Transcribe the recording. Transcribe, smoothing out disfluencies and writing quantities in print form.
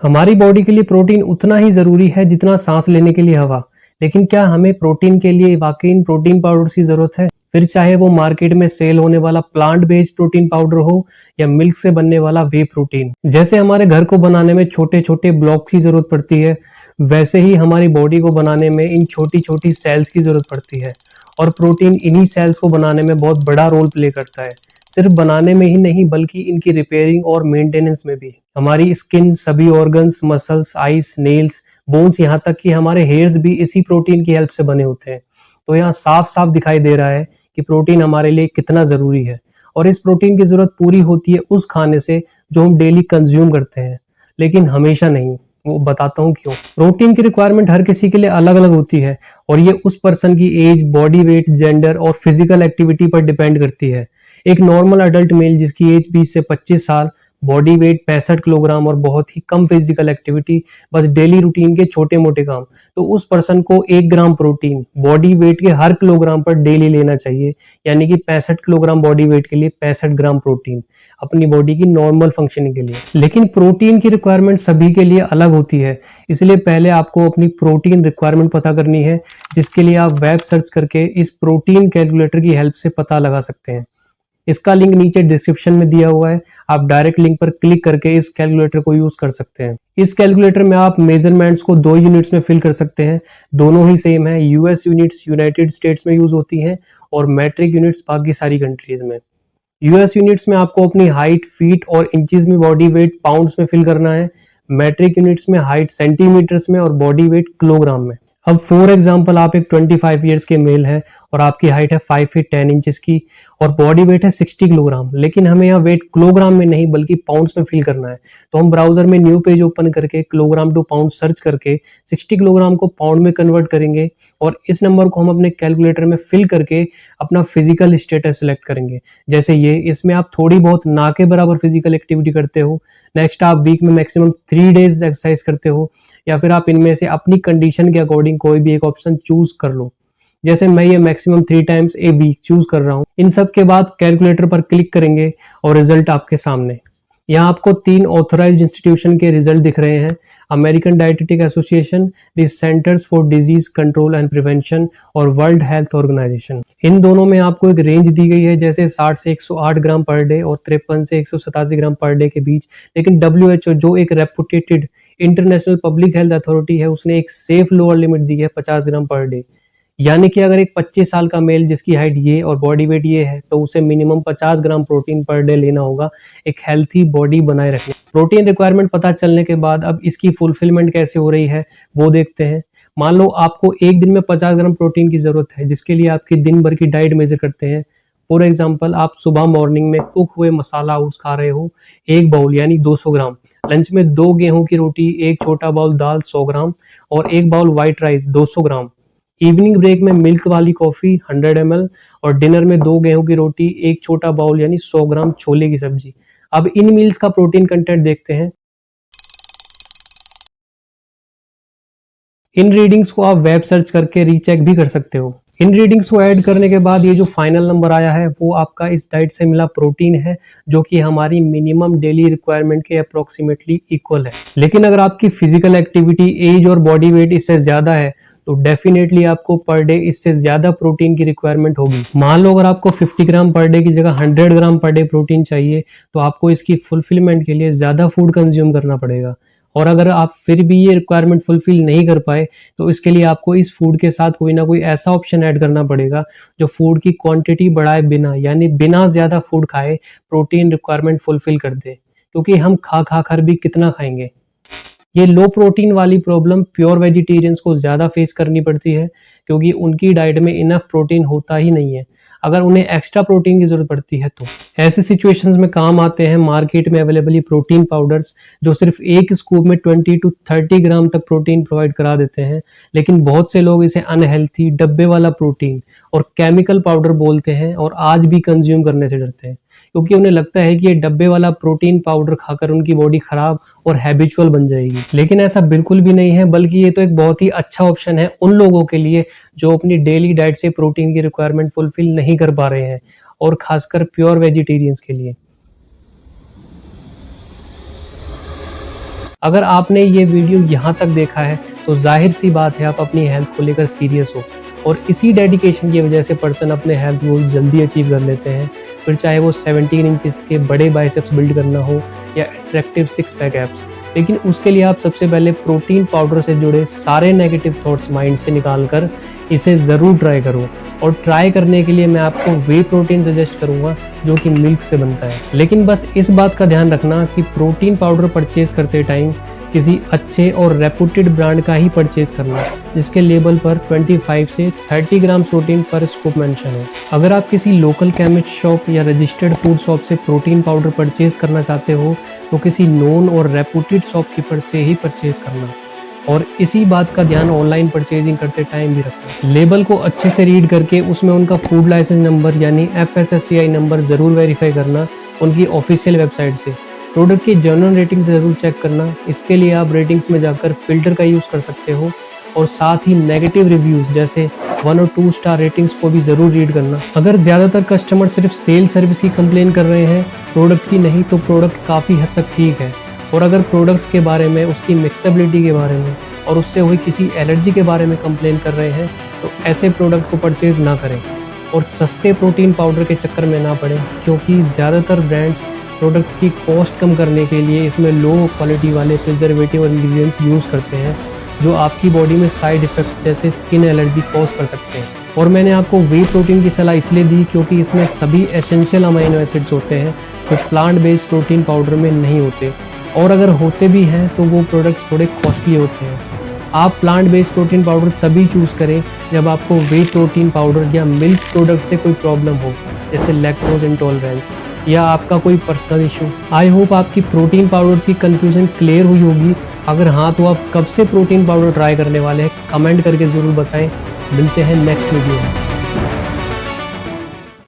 हमारी बॉडी के लिए प्रोटीन उतना ही ज़रूरी है जितना सांस लेने के लिए हवा। लेकिन क्या हमें प्रोटीन के लिए वाकई प्रोटीन पाउडर की ज़रूरत है? फिर चाहे वो मार्केट में सेल होने वाला प्लांट बेस्ड प्रोटीन पाउडर हो या मिल्क से बनने वाला वे प्रोटीन। जैसे हमारे घर को बनाने में छोटे छोटे ब्लॉक्स की ज़रूरत पड़ती है, वैसे ही हमारी बॉडी को बनाने में इन छोटी छोटी सेल्स की ज़रूरत पड़ती है। और प्रोटीन इन्हीं सेल्स को बनाने में बहुत बड़ा रोल प्ले करता है। सिर्फ बनाने में ही नहीं बल्कि इनकी रिपेयरिंग और मेंटेनेंस में भी। हमारी स्किन, सभी organs, muscles, ice, nails, bones, यहाँ तक कि हमारे हेयर्स भी इसी प्रोटीन की हेल्प से बने होते हैं। तो यहाँ साफ साफ दिखाई दे रहा है कि प्रोटीन हमारे लिए कितना ज़रूरी है। और इस प्रोटीन की ज़रूरत पूरी होती है उस खाने से जो हम डेली कंज्यूम करते हैं, लेकिन हमेशा नहीं। वो बताता हूँ क्यों। प्रोटीन की रिक्वायरमेंट हर किसी के लिए अलग अलग होती है और ये उस पर्सन की एज, बॉडी वेट, जेंडर और फिजिकल एक्टिविटी पर डिपेंड करती है। एक नॉर्मल अडल्ट मेल जिसकी एज 20 से 25 साल, बॉडी वेट 65 किलोग्राम और बहुत ही कम फिजिकल एक्टिविटी, बस डेली रूटीन के छोटे मोटे काम, तो उस पर्सन को 1 ग्राम प्रोटीन बॉडी वेट के हर किलोग्राम पर डेली लेना चाहिए। यानी कि 65 किलोग्राम बॉडी वेट के लिए 65 ग्राम प्रोटीन अपनी बॉडी की नॉर्मल फंक्शनिंग के लिए। लेकिन प्रोटीन की रिक्वायरमेंट सभी के लिए अलग होती है, इसलिए पहले आपको अपनी प्रोटीन रिक्वायरमेंट पता करनी है, जिसके लिए आप वेब सर्च करके इस प्रोटीन कैलकुलेटर की हेल्प से पता लगा सकते हैं। इसका लिंक नीचे डिस्क्रिप्शन में दिया हुआ है। आप डायरेक्ट लिंक पर क्लिक करके इस कैलकुलेटर को यूज कर सकते हैं। इस कैलकुलेटर में आप मेजरमेंट्स को 2 यूनिट्स में फिल कर सकते हैं। दोनों ही सेम है। यूएस यूनिट्स यूनाइटेड स्टेट्स में यूज होती हैं और मैट्रिक यूनिट्स बाकी सारी कंट्रीज में। यूएस यूनिट्स में आपको अपनी हाइट फीट और इंचेस में, बॉडी वेट पाउंड्स में फिल करना है। मैट्रिक यूनिट्स में हाइट सेंटीमीटर्स में और बॉडी वेट किलोग्राम में। अब फॉर एग्जांपल आप एक 25 ईयर्स के मेल हैं और आपकी हाइट है 5 फीट 10 इंचेस की और बॉडी वेट है 60 किलोग्राम, लेकिन हमें यहाँ वेट किलोग्राम में नहीं बल्कि पाउंड्स में फिल करना है। तो हम ब्राउजर में न्यू पेज ओपन करके किलोग्राम टू पाउंड सर्च करके 60 किलोग्राम को पाउंड में कन्वर्ट करेंगे और इस नंबर को हम अपने कैलकुलेटर में फिल करके अपना फिजिकल स्टेटस सेलेक्ट करेंगे। जैसे ये, इसमें आप थोड़ी बहुत ना के बराबर फिजिकल एक्टिविटी करते हो। नेक्स्ट, आप वीक में मैक्सिमम 3 डेज एक्सरसाइज करते हो, या फिर आप इनमें से अपनी कंडीशन के अकॉर्डिंग कोई भी एक ऑप्शन चूज कर लो। जैसे मैं ये maximum 3 times a week choose कर रहा हूँ। इन सब के बाद कैलकुलेटर पर क्लिक करेंगे और रिजल्ट आपके सामने। यहाँ आपको 3 ऑथराइज्ड इंस्टीट्यूशन के रिजल्ट दिख रहे हैं। American dietetic association, the centers for disease control and prevention और वर्ल्ड हेल्थ ऑर्गेनाइजेशन। इन दोनों में आपको एक रेंज दी गई है, जैसे 60 से 108 ग्राम पर डे और 53 से 187 ग्राम पर डे के बीच। लेकिन WHO, जो एक reputed international public health authority है, उसने एक सेफ लोअर लिमिट दी है 50 ग्राम पर डे। यानी कि अगर एक 25 साल का मेल जिसकी हाइट ये और बॉडी वेट ये है, तो उसे minimum 50 gram protein per day लेना होगा एक हेल्थी बॉडी बनाए रखने। प्रोटीन रिक्वायरमेंट पता चलने के बाद अब इसकी फुलफिलमेंट कैसे हो रही है वो देखते हैं। मान लो आपको एक दिन में 50 ग्राम प्रोटीन की जरूरत है, जिसके लिए आपकी दिन भर की डाइट मेजर करते हैं। फॉर एग्जाम्पल, आप सुबह मॉर्निंग में कुक हुए मसाला ओट्स खा रहे हो 1 बाउल यानी 200 ग्राम। लंच में 2 गेहूं की रोटी, 1 छोटा बाउल दाल 100 ग्राम और 1 बाउल व्हाइट राइस 200 ग्राम। इवनिंग ब्रेक में मिल्क वाली कॉफी 100 ml और डिनर में 2 गेहूं की रोटी, 1 छोटा बाउल यानी 100 ग्राम छोले की सब्जी। अब इन मील्स का प्रोटीन कंटेंट देखते हैं। इन रीडिंग्स को आप वेब सर्च करके रीचेक भी कर सकते हो। इन रीडिंग्स को ऐड करने के बाद ये जो फाइनल नंबर आया है वो आपका इस डाइट से मिला प्रोटीन है, जो कि हमारी मिनिमम डेली रिक्वायरमेंट के अप्रोक्सीमेटली इक्वल है। लेकिन अगर आपकी फिजिकल एक्टिविटी, एज और बॉडी वेट इससे ज्यादा है तो डेफिनेटली आपको पर डे इससे ज्यादा प्रोटीन की रिक्वायरमेंट होगी। मान लो अगर आपको 50 ग्राम पर डे की जगह 100 ग्राम पर डे प्रोटीन चाहिए, तो आपको इसकी फुलफिलमेंट के लिए ज्यादा फूड कंज्यूम करना पड़ेगा। और अगर आप फिर भी ये रिक्वायरमेंट फुलफिल नहीं कर पाए, तो इसके लिए आपको इस फूड के साथ कोई ना कोई ऐसा ऑप्शन ऐड करना पड़ेगा जो फूड की क्वांटिटी बढ़ाए बिना, यानी बिना ज्यादा फूड खाए प्रोटीन रिक्वायरमेंट फुलफिल कर दे। क्योंकि हम खा खा कर भी कितना खाएंगे। ये लो प्रोटीन वाली प्रॉब्लम प्योर वेजिटेरियंस को ज़्यादा फेस करनी पड़ती है, क्योंकि उनकी डाइट में इनफ प्रोटीन होता ही नहीं है। अगर उन्हें एक्स्ट्रा प्रोटीन की ज़रूरत पड़ती है तो ऐसे सिचुएशंस में काम आते हैं मार्केट में अवेलेबल प्रोटीन पाउडर्स, जो सिर्फ एक स्कूप में 20 to 30 ग्राम तक प्रोटीन प्रोवाइड करा देते हैं। लेकिन बहुत से लोग इसे अनहेल्थी, डब्बे वाला प्रोटीन और केमिकल पाउडर बोलते हैं और आज भी कंज्यूम करने से डरते हैं, क्योंकि उन्हें लगता है कि ये डब्बे वाला प्रोटीन पाउडर खाकर उनकी बॉडी खराब और हैबिचुअल बन जाएगी। लेकिन ऐसा बिल्कुल भी नहीं है, बल्कि ये तो एक बहुत ही अच्छा ऑप्शन है उन लोगों के लिए जो अपनी डेली डाइट से प्रोटीन की रिक्वायरमेंट फुलफिल नहीं कर पा रहे हैं, और खासकर प्योर वेजिटेरियंस के लिए। अगर आपने ये वीडियो यहाँ तक देखा है तो जाहिर सी बात है आप अपनी हेल्थ को लेकर सीरियस हो, और इसी डेडिकेशन की वजह से पर्सन अपने हेल्थ गोल जल्दी अचीव कर लेते हैं। फिर चाहे वो 17 इंचेस के बड़े बाइसेप्स बिल्ड करना हो या अट्रैक्टिव 6 पैक एब्स। लेकिन उसके लिए आप सबसे पहले प्रोटीन पाउडर से जुड़े सारे नेगेटिव थॉट्स माइंड से निकाल कर इसे ज़रूर ट्राई करो। और ट्राई करने के लिए मैं आपको वे प्रोटीन सजेस्ट करूंगा जो कि मिल्क से बनता है। लेकिन बस इस बात का ध्यान रखना कि प्रोटीन पाउडर परचेज करते टाइम किसी अच्छे और रेपुटेड ब्रांड का ही परचेज करना, जिसके लेबल पर 25 से 30 ग्राम प्रोटीन पर स्कूप मेंशन है। अगर आप किसी लोकल केमिस्ट शॉप या रजिस्टर्ड फूड शॉप से प्रोटीन पाउडर परचेज करना चाहते हो तो किसी नोन और रेपुटेड शॉपकीपर से ही परचेज करना। और इसी बात का ध्यान ऑनलाइन परचेजिंग करते टाइम भी रखना। लेबल को अच्छे से रीड करके उसमें उनका फूड लाइसेंस नंबर यानी FSSAI नंबर ज़रूर वेरीफाई करना उनकी ऑफिशियल वेबसाइट से। प्रोडक्ट की जर्नल रेटिंग ज़रूर चेक करना। इसके लिए आप रेटिंग्स में जाकर फिल्टर का यूज़ कर सकते हो, और साथ ही नेगेटिव रिव्यूज़ जैसे 1 और 2 स्टार रेटिंग्स को भी ज़रूर रीड करना। अगर ज़्यादातर कस्टमर सिर्फ सेल सर्विस की कंप्लेन कर रहे हैं, प्रोडक्ट की नहीं, तो प्रोडक्ट काफ़ी हद तक ठीक है। और अगर प्रोडक्ट्स के बारे में, उसकी मिक्सेबिलिटी के बारे में और उससे हुई किसी एलर्जी के बारे में कंप्लेन कर रहे हैं तो ऐसे प्रोडक्ट को परचेज़ ना करें और सस्ते प्रोटीन पाउडर के चक्कर में ना पड़ें, क्योंकि ज़्यादातर ब्रांड्स प्रोडक्ट की कॉस्ट कम करने के लिए इसमें लो क्वालिटी वाले प्रिजर्वेटिव और इंग्रेडिएंट्स यूज़ करते हैं जो आपकी बॉडी में साइड इफ़ेक्ट्स जैसे स्किन एलर्जी कॉज कर सकते हैं। और मैंने आपको वे प्रोटीन की सलाह इसलिए दी क्योंकि इसमें सभी एसेंशियल अमीनो एसिड्स होते हैं जो प्लांट बेस्ड प्रोटीन पाउडर में नहीं होते, और अगर होते भी हैं तो वो प्रोडक्ट्स थोड़े कॉस्टली होते हैं। आप प्लांट बेस्ड प्रोटीन पाउडर तभी चूज़ करें जब आपको वे प्रोटीन पाउडर या मिल्क प्रोडक्ट से कोई प्रॉब्लम हो, जैसे लैक्टोज इंटॉलरेंस या आपका कोई पर्सनल इशू। आई होप आपकी प्रोटीन पाउडर्स की कंफ्यूजन क्लियर हुई होगी। अगर हाँ तो आप कब से प्रोटीन पाउडर ट्राई करने वाले हैं कमेंट करके ज़रूर बताएं। मिलते हैं नेक्स्ट वीडियो में।